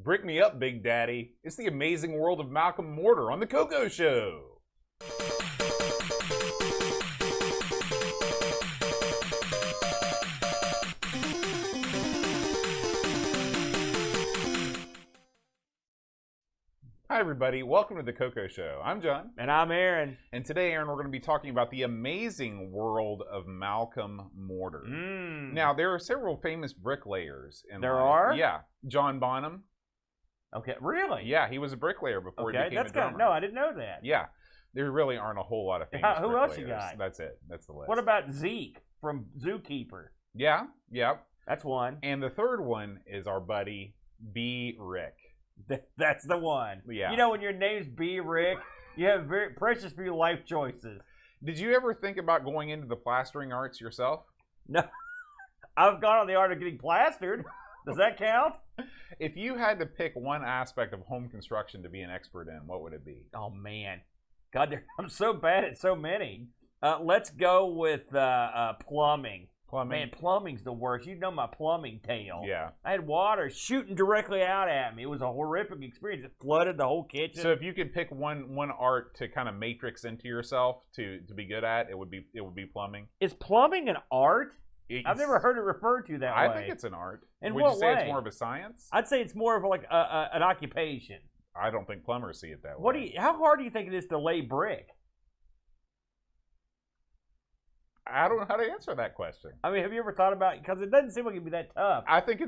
Brick me up, Big Daddy. It's the amazing world of Malcolm Mortar on The Coco Show. Hi, everybody. Welcome to The Coco Show. I'm John. And I'm Aaron. And today, Aaron, we're going to be talking about the amazing world of Malcolm Mortar. Now, there are several famous bricklayers in There life. are? Yeah. John Bonham. Okay, really? Yeah, he was a bricklayer before he became a drummer. No, I didn't know that. Yeah. There really aren't a whole lot of famous Who bricklayers. else you got? That's it. That's the list. What about Zeke from Zookeeper? Yeah. That's one. And the third one is our buddy, B. Rick. That's the one. Yeah. You know, when your name's B. Rick, you have very precious few life choices. Did you ever think about going into the plastering arts yourself? No. I've gone on the art of getting plastered. Does that count? If you had to pick one aspect of home construction to be an expert in, what would it be? Oh, man. God, I'm so bad at so many. Let's go with plumbing. Plumbing? Man, plumbing's the worst. You know my plumbing tale. Yeah. I had water shooting directly out at me. It was a horrific experience. It flooded the whole kitchen. So if you could pick one art to kind of matrix into yourself to be good at, it would be plumbing. Is plumbing an art? It's, I've never heard it referred to that way. I think it's an art. In would what you say way? It's more of a science? I'd say it's more of like an occupation. I don't think plumbers see it that way. How hard do you think it is to lay brick? I don't know how to answer that question. I mean, have you ever thought about it? Because it doesn't seem like it'd be that tough. I think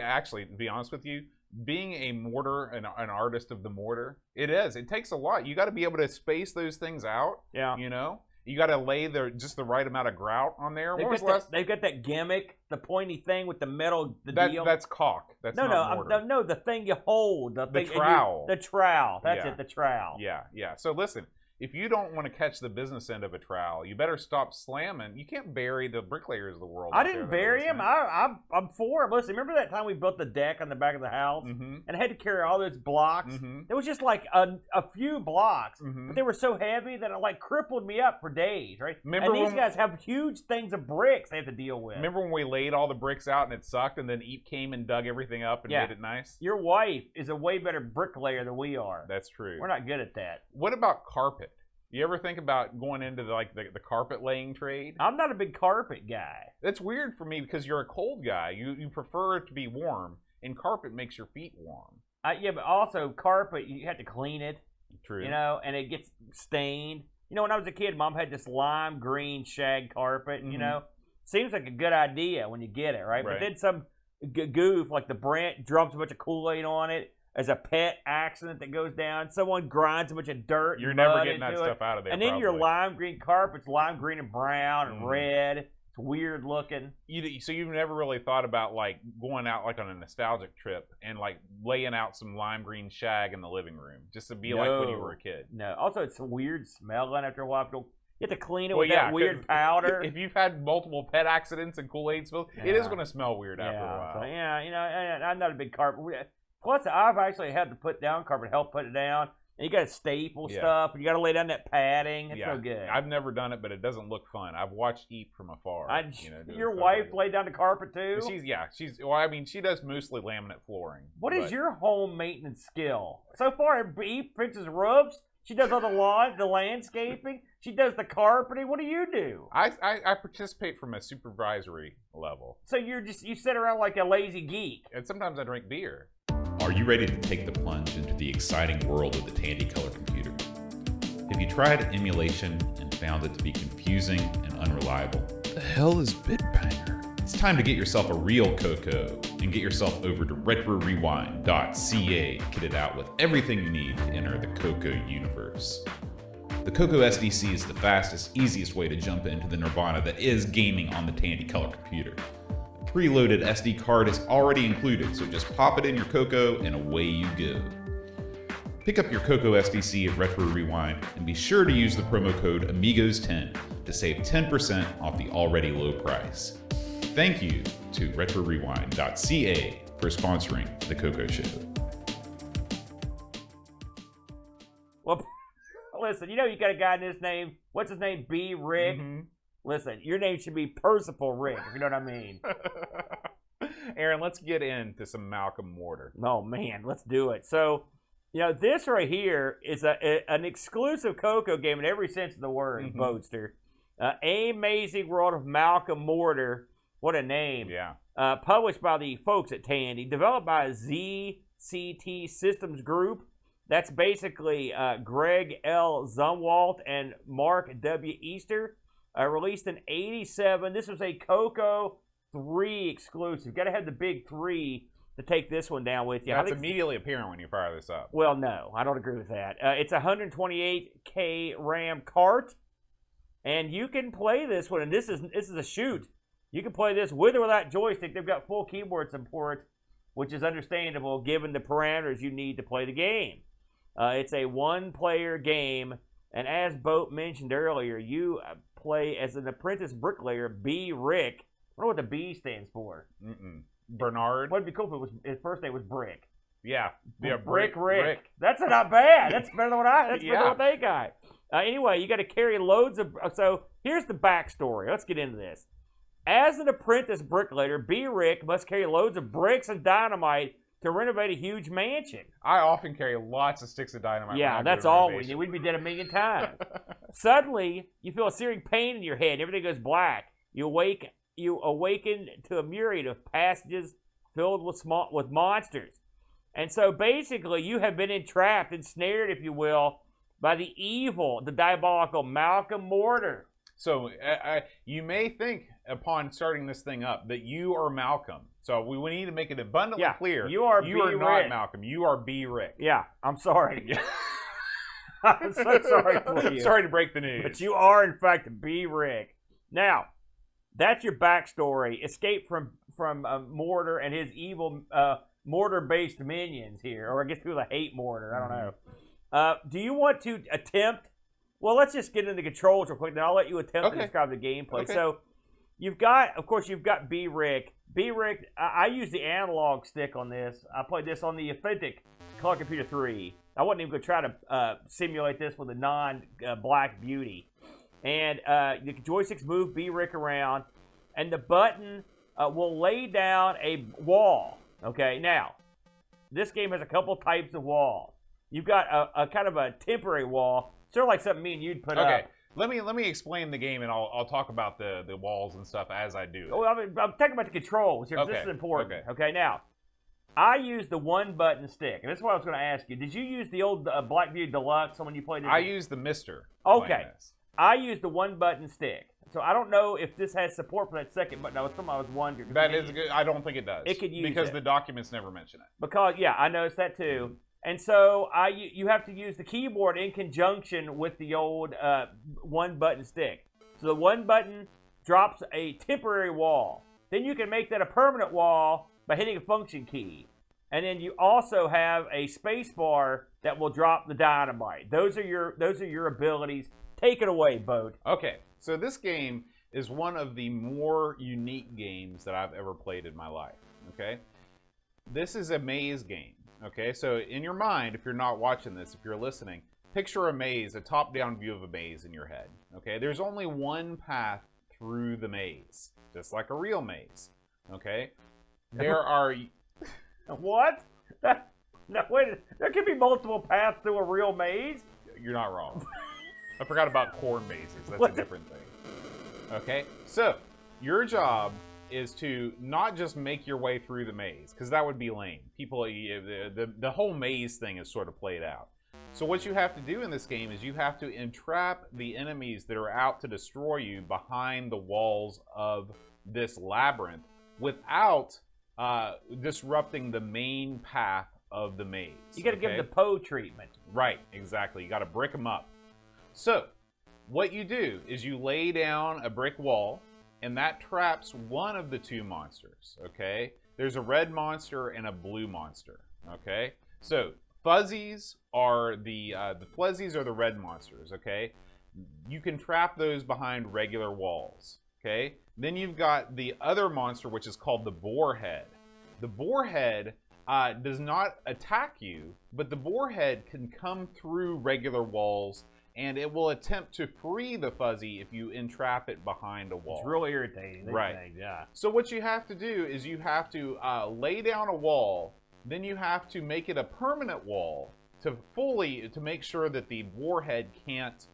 actually, to be honest with you, being a mortar, an artist of the mortar, it is. It takes a lot. You got to be able to space those things out. Yeah. You know? You got to lay just the right amount of grout on there. They've got that gimmick, the pointy thing with the metal, deal. That's caulk. That's not mortar. No, the thing you hold. The trowel. The trowel. That's Yeah. it, the trowel. Yeah. So listen, if you don't want to catch the business end of a trowel, you better stop slamming. You can't bury the bricklayers of the world. I didn't bury him. I'm for him. Listen, remember that time we built the deck on the back of the house and I had to carry all those blocks? It was just like a few blocks, but they were so heavy that it like crippled me up for days, right? And these guys have huge things of bricks they have to deal with. Remember when we laid all the bricks out and it sucked, and then Eep came and dug everything up and made it nice? Your wife is a way better bricklayer than we are. That's true. We're not good at that. What about carpet? You ever think about going into the carpet laying trade? I'm not a big carpet guy. That's weird for me because you're a cold guy. You prefer it to be warm, and carpet makes your feet warm. Yeah, but also carpet, you have to clean it. True. You know, and it gets stained. You know, when I was a kid, Mom had this lime green shag carpet. You know, seems like a good idea when you get it, right? But then some goof like the Brent drops a bunch of Kool-Aid on it. As a pet accident that goes down, someone grinds a bunch of dirt. You're never getting that stuff out of there. And then your lime green carpet's lime green and brown and red. It's weird looking. So you've never really thought about like going out like on a nostalgic trip and like laying out some lime green shag in the living room just to be like when you were a kid. No. Also, it's a weird smelling after a while. You have to clean it with that weird powder. If you've had multiple pet accidents and Kool-Aid spills, it is going to smell weird after a while. So, you know, I'm not a big carpet. Plus, I've actually had to put down carpet, help put it down. And you got to staple stuff, and you got to lay down that padding. It's no good. I've never done it, but it doesn't look fun. I've watched Eep from afar. Your wife laid down the carpet too? She does mostly laminate flooring. What is your home maintenance skill? So far, Eep fixes roofs. She does all the lawn, the landscaping. She does the carpeting. What do you do? I participate from a supervisory level. So you sit around like a lazy geek. And sometimes I drink beer. Are you ready to take the plunge into the exciting world of the Tandy Color computer? Have you tried emulation and found it to be confusing and unreliable? The hell is Bitbanger? It's time to get yourself a real Coco and get yourself over to RetroRewind.ca to get it out with everything you need to enter the Coco universe. The Coco SDC is the fastest, easiest way to jump into the nirvana that is gaming on the Tandy Color computer. Preloaded SD card is already included, so just pop it in your Coco and away you go. Pick up your Coco SDC at Retro Rewind and be sure to use the promo code AMIGOS10 to save 10% off the already low price. Thank you to RetroRewind.ca for sponsoring the Coco Show. Well, listen, you got a guy in his name. What's his name? B. Rick. Listen, your name should be Percival Rick, if you know what I mean. Aaron, let's get into some Malcolm Mortar. Oh, man, let's do it. So, this right here is an exclusive Coco game in every sense of the word, Boatster. Amazing World of Malcolm Mortar. What a name. Yeah. Published by the folks at Tandy. Developed by ZCT Systems Group. That's basically Greg L. Zumwalt and Mark W. Easter. Released in 87. This was a Coco 3 exclusive. Got to have the big 3 to take this one down with you. That's immediately apparent when you fire this up. Well, no, I don't agree with that. It's a 128K RAM cart, and you can play this one. And this is a shoot. You can play this with or without joystick. They've got full keyboard support, which is understandable given the parameters you need to play the game. It's a one-player game, and as Boat mentioned earlier, you play as an apprentice bricklayer, B. Rick. I don't know what the B stands for. Bernard. What'd be cool if his first name was Brick. Yeah. Brick Rick. That's not bad. That's better than better than what they got. Anyway, you got to carry loads of. So here's the backstory. Let's get into this. As an apprentice bricklayer, B. Rick must carry loads of bricks and dynamite to renovate a huge mansion. I often carry lots of sticks of dynamite. Yeah, that's all we need. We'd be dead a million times. Suddenly, you feel a searing pain in your head. Everything goes black. You awaken to a myriad of passages filled with monsters. And so basically, you have been entrapped, ensnared, if you will, by the diabolical Malcolm Mortar. So you may think upon starting this thing up that you are Malcolm. So we need to make it abundantly clear. You are not Malcolm. You are B. Rick. Yeah, I'm sorry. I'm so sorry for you. Sorry to break the news. But you are, in fact, B. Rick. Now, that's your backstory. Escape from Mortar and his evil Mortar-based minions here. Or I guess people that hate Mortar. I don't know. Do you want to attempt? Well, let's just get into the controls real quick, then I'll let you attempt to describe the gameplay. Okay. So, you've got B. Rick. B. Rick, I use the analog stick on this. I played this on the authentic Color Computer 3. I wasn't even going to try to simulate this with a non-Black Beauty. And the joysticks move B. Rick around, and the button will lay down a wall. Okay, now, this game has a couple types of walls. You've got a kind of a temporary wall, sort of like something me and you'd put up. Okay, let me explain the game, and I'll talk about the walls and stuff as I do. Oh, I'm talking about the controls here. Okay. This is important. Okay, now, I use the one button stick, and that's what I was going to ask you. Did you use the old Black Beauty Deluxe when you played it? I used the Mister. Okay, I used the one button stick. So I don't know if this has support for that second button. That was something I was wondering. That is good. I don't think it does. It could use because it. the documents never mention it. Because I noticed that too. And so you have to use the keyboard in conjunction with the old one button stick. So the one button drops a temporary wall. Then you can make that a permanent wall by hitting a function key. And then you also have a space bar that will drop the dynamite. Those are your abilities. Take it away, Boat. Okay, so this game is one of the more unique games that I've ever played in my life. Okay, this is a maze game. Okay, so in your mind, if you're not watching this, if you're listening, picture a maze, a top-down view of a maze in your head. Okay, there's only one path through the maze, just like a real maze. Okay, there are. What? No, wait. There could be multiple paths through a real maze. You're not wrong. I forgot about corn mazes. That's a different thing. Okay, so your job is to not just make your way through the maze, because that would be lame. People, the whole maze thing is sort of played out. So what you have to do in this game is you have to entrap the enemies that are out to destroy you behind the walls of this labyrinth without disrupting the main path of the maze. You got to give them the Poe treatment. Right, exactly. You got to brick them up. So what you do is you lay down a brick wall, and that traps one of the two monsters, okay? There's a red monster and a blue monster, okay? So fuzzies are the fuzzies are the red monsters, okay? You can trap those behind regular walls, okay? Then you've got the other monster, which is called the boarhead. The boarhead does not attack you, but the boarhead can come through regular walls and it will attempt to free the fuzzy if you entrap it behind a wall. It's really irritating. Right. Things, yeah. So what you have to do is you have to lay down a wall, then you have to make it a permanent wall to make sure that the warhead can't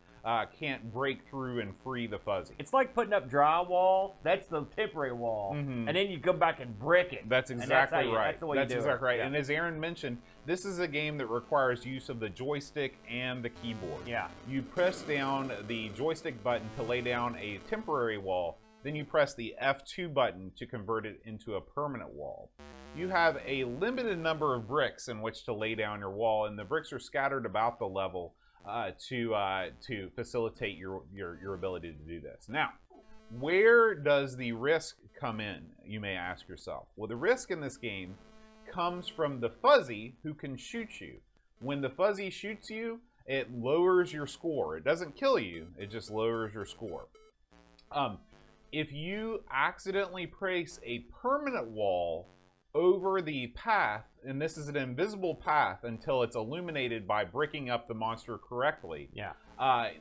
break through and free the fuzzy. It's like putting up drywall. That's the temporary wall, and then you go back and brick it. That's exactly right. That's the way That's you do exactly it. right. Yeah. And as Aaron mentioned, this is a game that requires use of the joystick and the keyboard. Yeah. You press down the joystick button to lay down a temporary wall, then you press the F2 button to convert it into a permanent wall. You have a limited number of bricks in which to lay down your wall, and the bricks are scattered about the level to facilitate your ability to do this. Now, where does the risk come in, you may ask yourself? Well, the risk in this game comes from the fuzzy who can shoot you. When the fuzzy shoots you, it lowers your score. It doesn't kill you, it just lowers your score. If you accidentally place a permanent wall over the path, and this is an invisible path until it's illuminated by bricking up the monster correctly. Yeah.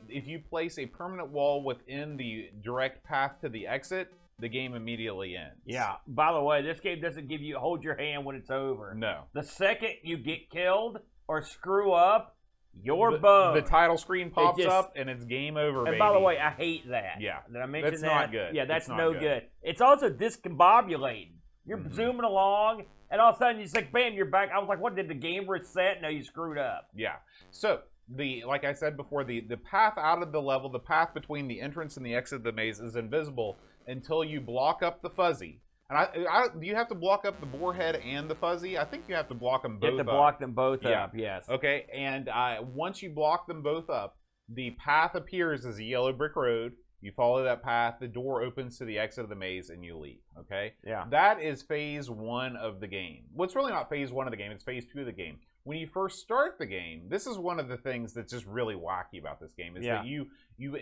If you place a permanent wall within the direct path to the exit, the game immediately ends. Yeah. By the way, this game doesn't give you hold your hand when it's over. No. The second you get killed or screw up, you're boned. The title screen pops up and it's game over, and baby. by the way, I hate that. Yeah. Did I mention That's that? not good. Yeah, that's It's not no good. It's also discombobulating. You're zooming along, and all of a sudden you just like, bam, you're back. I was like, what, did the game reset? No, you screwed up. Yeah. So, like I said before, the path out of the level, the path between the entrance and the exit of the maze is invisible until you block up the fuzzy. And do you have to block up the boarhead and the fuzzy? I think you have to block them both up. You have to block them both Yeah. up, yes. Okay, and once you block them both up, the path appears as a yellow brick road. You follow that path, the door opens to the exit of the maze, and you leave, okay? Yeah. That is phase 1 of the game. Well, it's really not phase 1 of the game, it's phase 2 of the game. When you first start the game, this is one of the things that's just really wacky about this game, is that you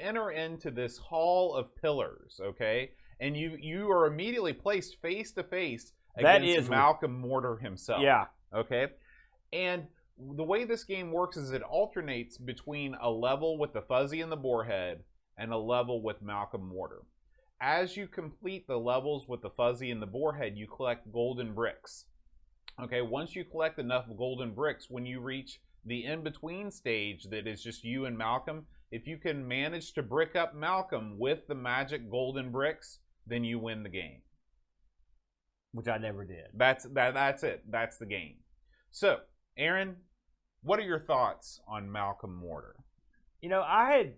enter into this hall of pillars, okay? And you are immediately placed face to face against Malcolm Mortar himself. Yeah. Okay? And the way this game works is it alternates between a level with the fuzzy and the boarhead and a level with Malcolm Mortar. As you complete the levels with the fuzzy and the boarhead, you collect golden bricks. Okay, once you collect enough golden bricks, when you reach the in-between stage that is just you and Malcolm, if you can manage to brick up Malcolm with the magic golden bricks, then you win the game. Which I never did. That's it. That's the game. So, Aaron, what are your thoughts on Malcolm Mortar? You know, I had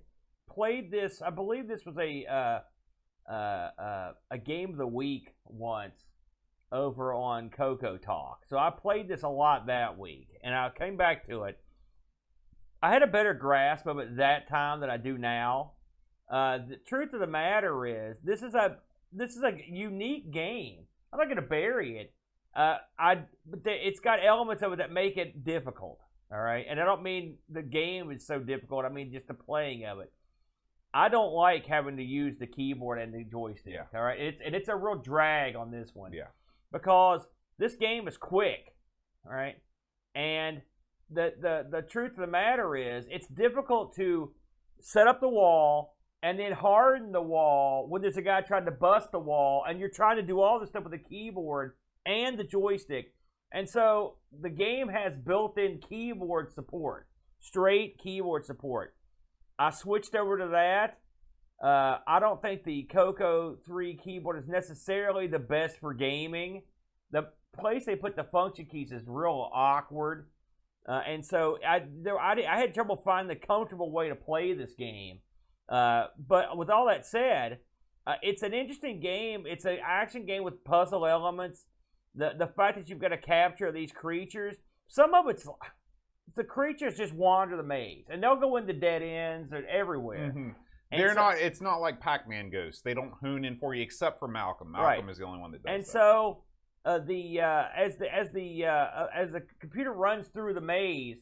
played this. I believe this was a game of the week once over on Coco Talk. So I played this a lot that week, and I came back to it. I had a better grasp of it that time than I do now. The truth of the matter is, this is a unique game. I'm not going to bury it. But it's got elements of it that make it difficult. All right, and I don't mean the game is so difficult. I mean just the playing of it. I don't like having to use the keyboard and the joystick. Yeah. All right, it's a real drag on this one. Yeah. Because this game is quick. All right, and the truth of the matter is, it's difficult to set up the wall and then harden the wall when there's a guy trying to bust the wall, and you're trying to do all this stuff with the keyboard and the joystick. And so the game has built-in keyboard support, straight keyboard support. I switched over to that. I don't think the Coco 3 keyboard is necessarily the best for gaming. The place they put the function keys is real awkward. And so I had trouble finding the comfortable way to play this game. But with all that said, it's an interesting game. It's an action game with puzzle elements. The fact that you've got to capture these creatures, some of it's the creatures just wander the maze, and they'll go into dead ends and everywhere. Mm-hmm. It's not like Pac-Man ghosts. They don't hoon in for you, except for Malcolm. Malcolm is the only one that does. And that. so as the computer runs through the maze,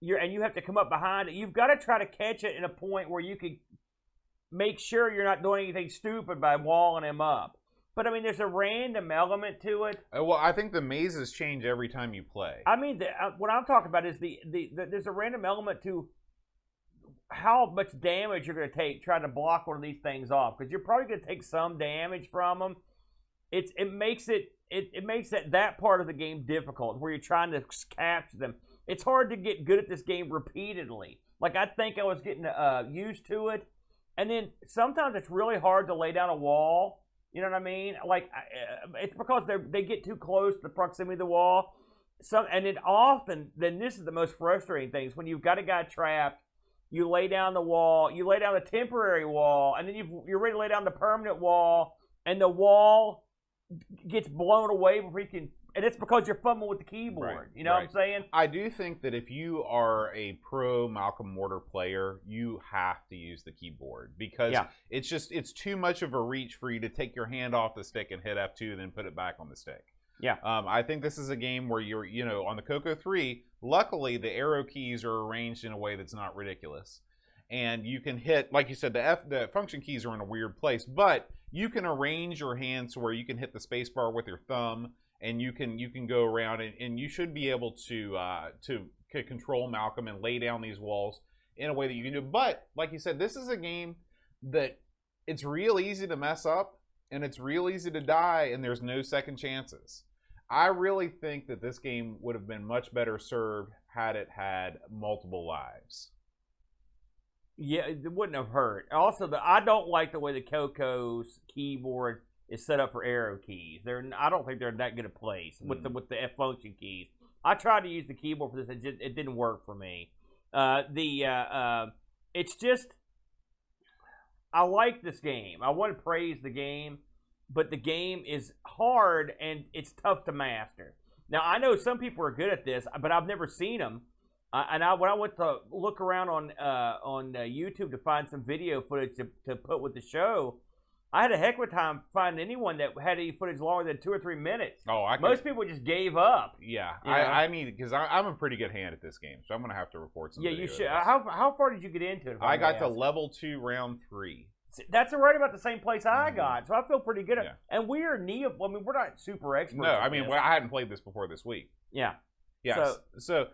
you have to come up behind it. You've got to try to catch it in a point where you can make sure you're not doing anything stupid by walling him up. But I mean, there's a random element to it. Well, I think the mazes change every time you play. I mean, what I'm talking about is there's a random element to how much damage you're going to take trying to block one of these things off, because you're probably going to take some damage from them. It makes that part of the game difficult, where you're trying to capture them. It's hard to get good at this game repeatedly. Like, I think I was getting used to it, and then sometimes it's really hard to lay down a wall. You know what I mean? Like, it's because they get too close to the proximity of the wall. Then this is the most frustrating thing, is when you've got a guy trapped, you lay down the wall, you lay down the temporary wall, and then you're ready to lay down the permanent wall, and the wall gets blown away before you can. And it's because you're fumbling with the keyboard. Right, you know what I'm saying? I do think that if you are a pro Malcolm Mortar player, you have to use the keyboard, because it's too much of a reach for you to take your hand off the stick and hit F2 and then put it back on the stick. Yeah. I think this is a game where you're, on the Coco 3, luckily the arrow keys are arranged in a way that's not ridiculous. And you can hit, like you said, the function keys are in a weird place, but you can arrange your hands to where you can hit the space bar with your thumb, and you can go around, and you should be able to control Malcolm and lay down these walls in a way that you can do. But like you said, this is a game that it's real easy to mess up, and it's real easy to die, and there's no second chances. I really think that this game would have been much better served had it had multiple lives. Yeah, it wouldn't have hurt. Also, I don't like the way the Coco's keyboard is set up for arrow keys. I don't think they're in that good a place with the F function keys. I tried to use the keyboard for this. It didn't work for me. It's just, I like this game. I want to praise the game, but the game is hard and it's tough to master. Now, I know some people are good at this, but I've never seen them. When I went to look around on YouTube to find some video footage to put with the show, I had a heck of a time finding anyone that had any footage longer than 2 or 3 minutes. Most people just gave up. Yeah, I need, because I'm a pretty good hand at this game, so I'm going to have to record some. Yeah, you should. How far did you get into it? I got to level 2, round 3. That's right about the same place I got, so I feel pretty good at it. And we're we're not super experts. No, I mean, I hadn't played this before this week. Yeah. Yeah. So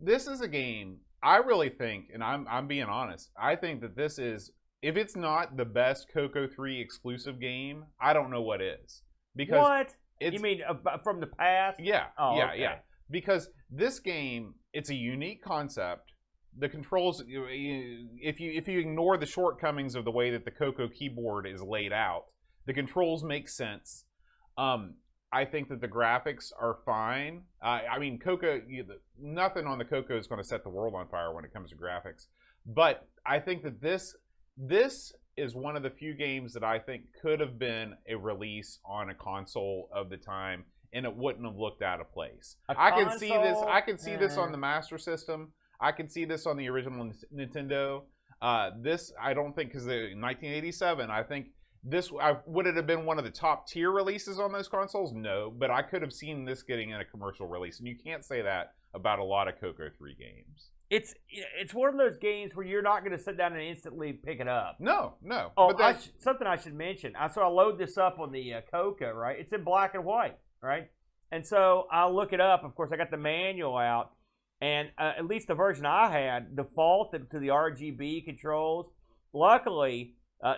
this is a game, I really think, and I'm being honest, I think that this is, if it's not the best Coco 3 exclusive game, I don't know what is. Because what? You mean from the past? Yeah. Okay. Yeah. Because this game, it's a unique concept. The controls, if you ignore the shortcomings of the way that the Coco keyboard is laid out, the controls make sense. I think that the graphics are fine. I mean, Coco, nothing on the Coco is going to set the world on fire when it comes to graphics. But I think that this is one of the few games that I think could have been a release on a console of the time, and it wouldn't have looked out of place. I can see this. I can see this on the Master System. I can see this on the original Nintendo. This, I don't think, because in 1987, I think this would it have been one of the top tier releases on those consoles? No, but I could have seen this getting in a commercial release, and you can't say that about a lot of Coco 3 games. It's one of those games where you're not going to sit down and instantly pick it up. No. Oh, but something I should mention. So I load this up on the Coco, right? It's in black and white, right? And so I look it up. Of course, I got the manual out, and at least the version I had defaulted to the RGB controls. Luckily,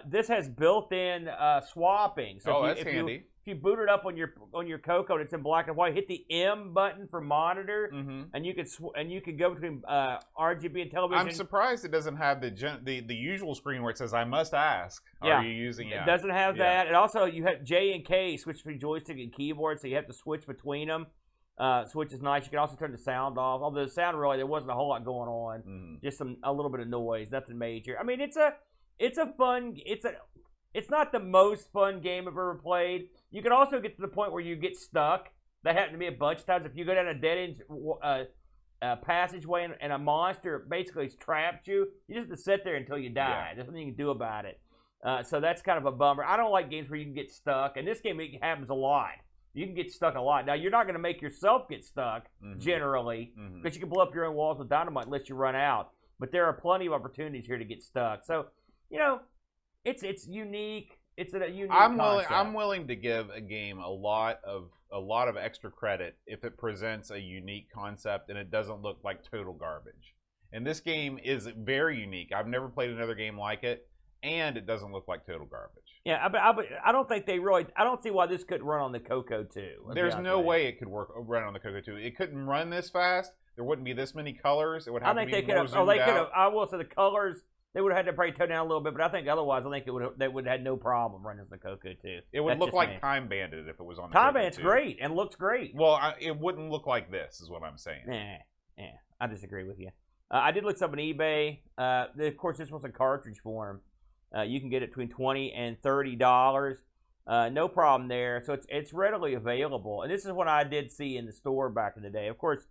this has built-in swapping. So that's handy. If you boot it up on your Coco and it's in black and white, hit the M button for monitor, and you can go between RGB and television. I'm surprised it doesn't have the usual screen where it says "I must ask." Are you using it? It doesn't have that, and also you have J and K switch between joystick and keyboard, so you have to switch between them. Switch is nice. You can also turn the sound off. Although the sound, really, there wasn't a whole lot going on. Just a little bit of noise. Nothing major. I mean, it's not the most fun game I've ever played. You can also get to the point where you get stuck. That happened to me a bunch of times. If you go down a dead-end passageway and a monster basically traps you, you just have to sit there until you die. There's nothing you can do about it. So that's kind of a bummer. I don't like games where you can get stuck, and this game it happens a lot. You can get stuck a lot. Now, you're not going to make yourself get stuck, generally, because you can blow up your own walls with dynamite unless you run out. But there are plenty of opportunities here to get stuck. So, it's unique. It's a unique concept. I'm willing to give a game a lot of extra credit if it presents a unique concept and it doesn't look like total garbage. And this game is very unique. I've never played another game like it, and it doesn't look like total garbage. Yeah, I don't think they really. I don't see why this couldn't run on the Coco 2. There's no way it could run on the Coco 2. It couldn't run this fast. There wouldn't be this many colors. It would have to be more zoomed out. I will say the colors. They would have had to probably tone down a little bit, but I think otherwise, I think they would have had no problem running the Coco 2. It would look like Time Bandit if it was on the Time Coco Bandit's 2. great and looks great. Well, it wouldn't look like this, is what I'm saying. Yeah, I disagree with you. I did look up on eBay. Of course, this was a cartridge form. You can get it between $20 and $30. No problem there. So it's readily available. And this is what I did see in the store back in the day. Of course,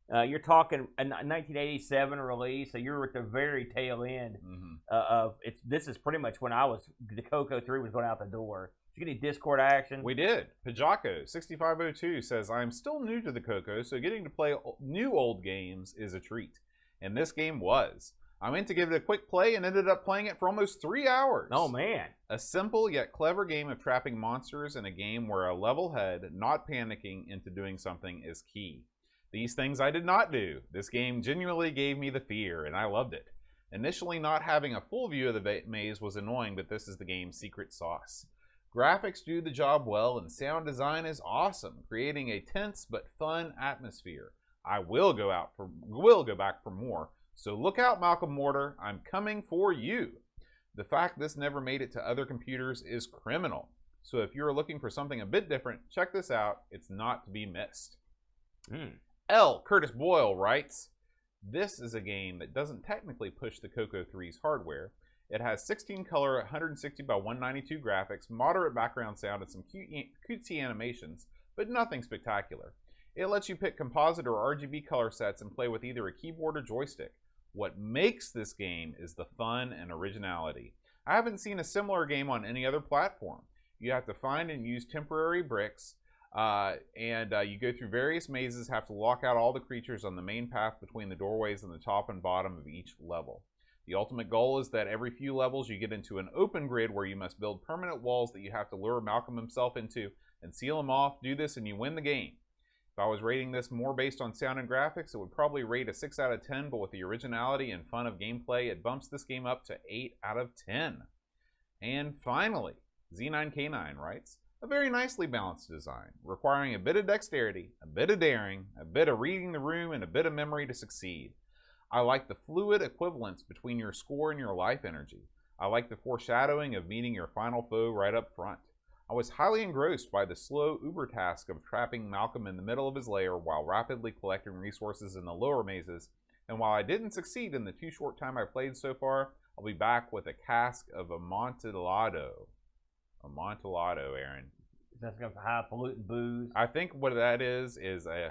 you're talking a 1987 release, so you're at the very tail end of it. This is pretty much when the Coco 3 was going out the door. Did you get any Discord action? We did. Pajako6502 says, I'm still new to the Coco, so getting to play new old games is a treat. And this game was. I went to give it a quick play and ended up playing it for almost 3 hours. Oh, man. A simple yet clever game of trapping monsters in a game where a level head, not panicking into doing something, is key. These things I did not do. This game genuinely gave me the fear, and I loved it. Initially, not having a full view of the maze was annoying, but this is the game's secret sauce. Graphics do the job well, and sound design is awesome, creating a tense but fun atmosphere. I will go back for more. So look out, Malcolm Mortar. I'm coming for you. The fact this never made it to other computers is criminal. So if you're looking for something a bit different, check this out. It's not to be missed. L. Curtis Boyle writes, this is a game that doesn't technically push the Coco 3's hardware. It has 16 color, 160 by 192 graphics, moderate background sound, and some cutesy animations, but nothing spectacular. It lets you pick composite or RGB color sets and play with either a keyboard or joystick. What makes this game is the fun and originality. I haven't seen a similar game on any other platform. You have to find and use temporary bricks, and you go through various mazes, have to lock out all the creatures on the main path between the doorways and the top and bottom of each level. The ultimate goal is that every few levels you get into an open grid where you must build permanent walls that you have to lure Malcolm himself into and seal him off. Do this and you win the game. If I was rating this more based on sound and graphics, it would probably rate a 6 out of 10, but with the originality and fun of gameplay, it bumps this game up to 8 out of 10. And finally, Z9K9 writes, a very nicely balanced design, requiring a bit of dexterity, a bit of daring, a bit of reading the room, and a bit of memory to succeed. I like the fluid equivalence between your score and your life energy. I like the foreshadowing of meeting your final foe right up front. I was highly engrossed by the slow uber task of trapping Malcolm in the middle of his lair while rapidly collecting resources in the lower mazes, and while I didn't succeed in the too short time I played so far, I'll be back with a cask of Amontillado. Amontillado, Aaron. That's got highfalutin booze. I think what that is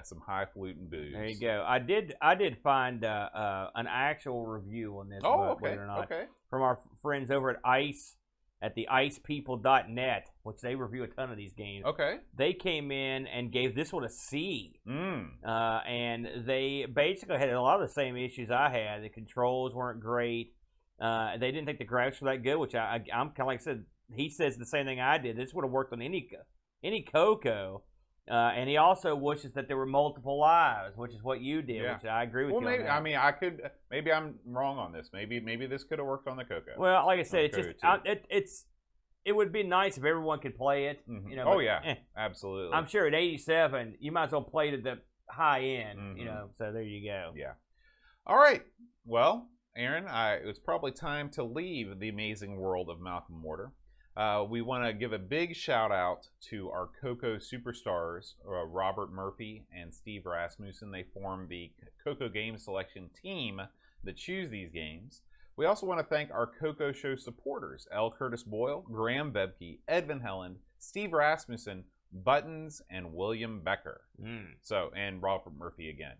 some highfalutin booze. There you go. I did find an actual review on this. Believe it or not, from our friends over at ICE, at the icepeople.net, which they review a ton of these games. Okay. They came in and gave this one a C. And they basically had a lot of the same issues I had. The controls weren't great. They didn't think the graphics were that good, which I'm kind of like I said. He says the same thing I did. This would have worked on any Coco. And he also wishes that there were multiple lives, which is what you did, which I agree with you. Well, maybe on that. maybe I'm wrong on this. Maybe this could have worked on the Coco. Well, like I said, it would be nice if everyone could play it. Mm-hmm. You know, absolutely. I'm sure at 87, you might as well play it at the high end. You know, so there you go. Yeah. All right. Well, Aaron, it's probably time to leave the amazing world of Malcolm Mortar. We want to give a big shout out to our Coco superstars, Robert Murphy and Steve Rasmussen. They form the Coco Game Selection team that choose these games. We also want to thank our Coco Show supporters, L. Curtis Boyle, Graham Bebke, Edvin Helland, Steve Rasmussen, Buttons, and William Becker. And Robert Murphy again.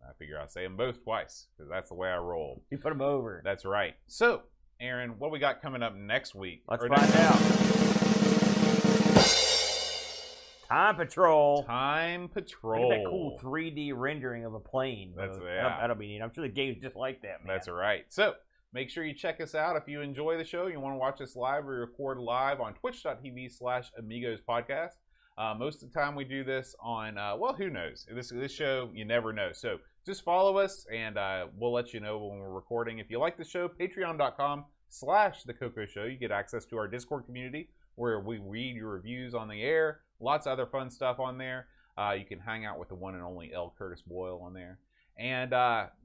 I figure I'll say them both twice, because that's the way I roll. You put them over. That's right. So, Aaron, what we got coming up next week? Let's find out. Time Patrol. Time Patrol. Look at that cool 3D rendering of a plane. That'll be neat. I'm sure the game's just like that, man. That's right. So, make sure you check us out. If you enjoy the show, you want to watch us live, we record live on twitch.tv/Amigos Podcast. Most of the time we do this on, who knows? This show, you never know. So, just follow us, and we'll let you know when we're recording. If you like the show, patreon.com/The Coco Show. You get access to our Discord community where we read your reviews on the air. Lots of other fun stuff on there. You can hang out with the one and only L. Curtis Boyle on there. And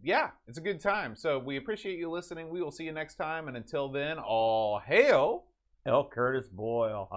yeah, it's a good time. So we appreciate you listening. We will see you next time. And until then, all hail L. Curtis Boyle.